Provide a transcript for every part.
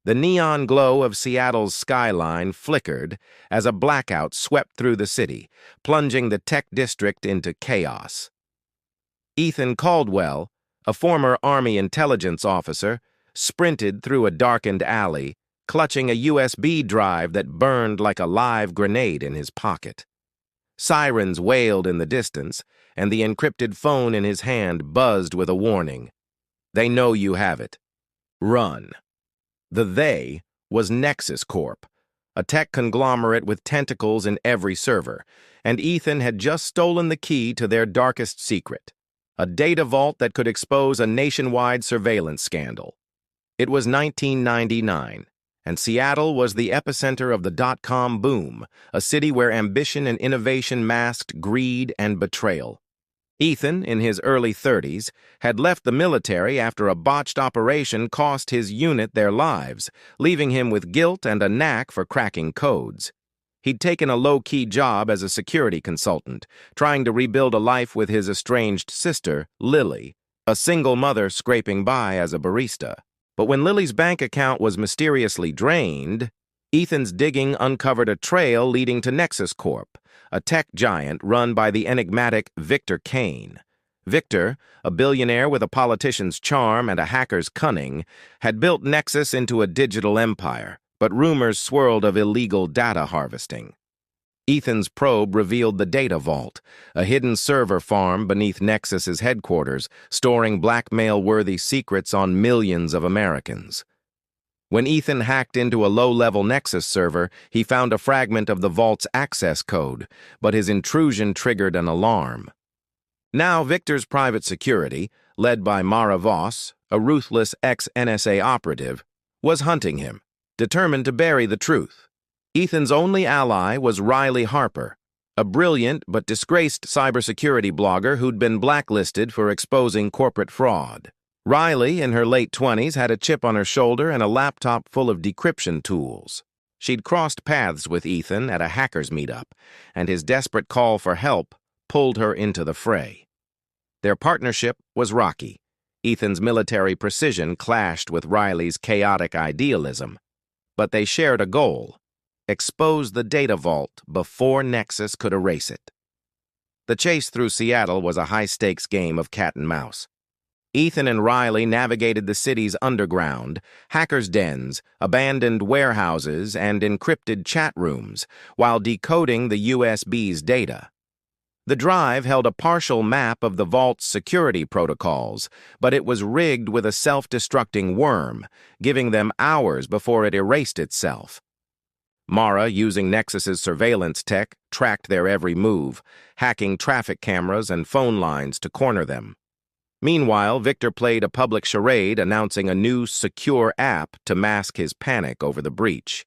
The neon glow of Seattle's skyline flickered as a blackout swept through the city, plunging the tech district into chaos. Ethan Caldwell, a former Army intelligence officer, sprinted through a darkened alley, clutching a USB drive that burned like a live grenade in his pocket. Sirens wailed in the distance, and the encrypted phone in his hand buzzed with a warning. They know you have it. Run. The they was Nexus Corp, a tech conglomerate with tentacles in every server, and Ethan had just stolen the key to their darkest secret, a data vault that could expose a nationwide surveillance scandal. It was 1999, and Seattle was the epicenter of the dot-com boom, a city where ambition and innovation masked greed and betrayal. Ethan, in his early 30s, had left the military after a botched operation cost his unit their lives, leaving him with guilt and a knack for cracking codes. He'd taken a low-key job as a security consultant, trying to rebuild a life with his estranged sister, Lily, a single mother scraping by as a barista. But when Lily's bank account was mysteriously drained, Ethan's digging uncovered a trail leading to Nexus Corp, a tech giant run by the enigmatic Victor Kane. Victor, a billionaire with a politician's charm and a hacker's cunning, had built Nexus into a digital empire, but rumors swirled of illegal data harvesting. Ethan's probe revealed the Data Vault, a hidden server farm beneath Nexus's headquarters, storing blackmail-worthy secrets on millions of Americans. When Ethan hacked into a low-level Nexus server, he found a fragment of the Vault's access code, but his intrusion triggered an alarm. Now Victor's private security, led by Mara Voss, a ruthless ex-NSA operative, was hunting him, determined to bury the truth. Ethan's only ally was Riley Harper, a brilliant but disgraced cybersecurity blogger who'd been blacklisted for exposing corporate fraud. Riley, in her late 20s, had a chip on her shoulder and a laptop full of decryption tools. She'd crossed paths with Ethan at a hackers meetup, and his desperate call for help pulled her into the fray. Their partnership was rocky. Ethan's military precision clashed with Riley's chaotic idealism. But they shared a goal: expose the data vault before Nexus could erase it. The chase through Seattle was a high-stakes game of cat and mouse. Ethan and Riley navigated the city's underground, hackers' dens, abandoned warehouses, and encrypted chat rooms, while decoding the USB's data. The drive held a partial map of the Vault's security protocols, but it was rigged with a self-destructing worm, giving them hours before it erased itself. Mara, using Nexus's surveillance tech, tracked their every move, hacking traffic cameras and phone lines to corner them. Meanwhile, Victor played a public charade announcing a new secure app to mask his panic over the breach.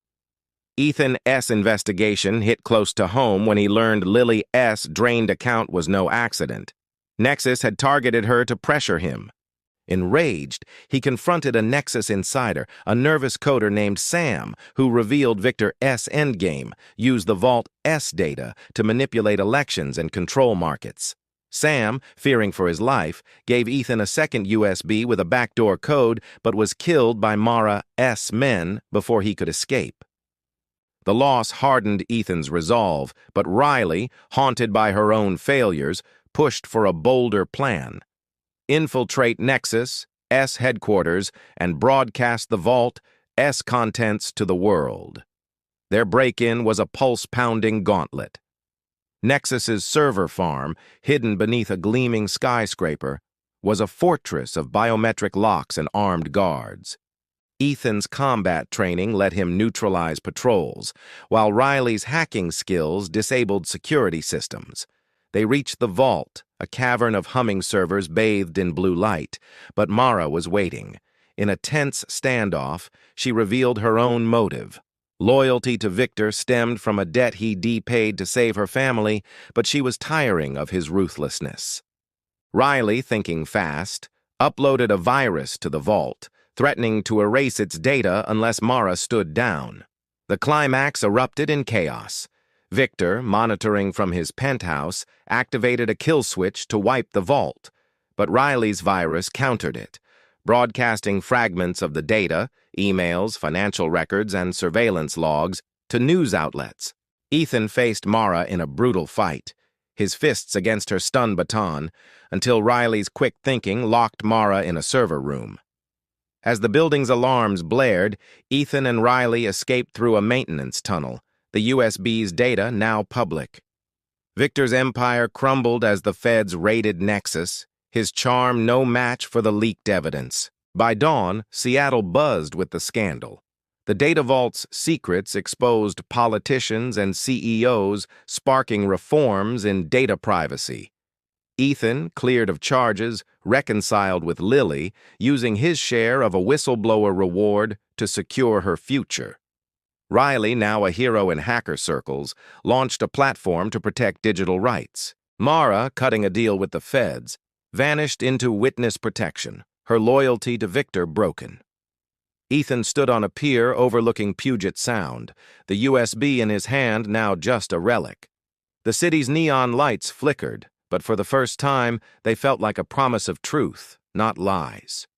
Ethan S.'s investigation hit close to home when he learned Lily S.'s drained account was no accident. Nexus had targeted her to pressure him. Enraged, he confronted a Nexus insider, a nervous coder named Sam, who revealed Victor S. endgame used the Vault S data to manipulate elections and control markets. Sam, fearing for his life, gave Ethan a second USB with a backdoor code but was killed by Mara S. men before he could escape. The loss hardened Ethan's resolve, but Riley, haunted by her own failures, pushed for a bolder plan: infiltrate Nexus, S headquarters, and broadcast the Vault S contents to the world. Their break-in was a pulse-pounding gauntlet. Nexus's server farm, hidden beneath a gleaming skyscraper, was a fortress of biometric locks and armed guards. Ethan's combat training let him neutralize patrols, while Riley's hacking skills disabled security systems. They reached the Vault, a cavern of humming servers bathed in blue light, but Mara was waiting. In a tense standoff, she revealed her own motive. Loyalty to Victor stemmed from a debt he depaid to save her family, but she was tiring of his ruthlessness. Riley, thinking fast, uploaded a virus to the Vault, threatening to erase its data unless Mara stood down. The climax erupted in chaos. Victor, monitoring from his penthouse, activated a kill switch to wipe the Vault, but Riley's virus countered it, broadcasting fragments of the data, emails, financial records, and surveillance logs to news outlets. Ethan faced Mara in a brutal fight, his fists against her stun baton, until Riley's quick thinking locked Mara in a server room. As the building's alarms blared, Ethan and Riley escaped through a maintenance tunnel, the USB's data now public. Victor's empire crumbled as the feds raided Nexus, his charm no match for the leaked evidence. By dawn, Seattle buzzed with the scandal. The Data Vault's secrets exposed politicians and CEOs, sparking reforms in data privacy. Ethan, cleared of charges, reconciled with Lily, using his share of a whistleblower reward to secure her future. Riley, now a hero in hacker circles, launched a platform to protect digital rights. Mara, cutting a deal with the feds, vanished into witness protection, her loyalty to Victor broken. Ethan stood on a pier overlooking Puget Sound, the USB in his hand now just a relic. The city's neon lights flickered, but for the first time, they felt like a promise of truth, not lies.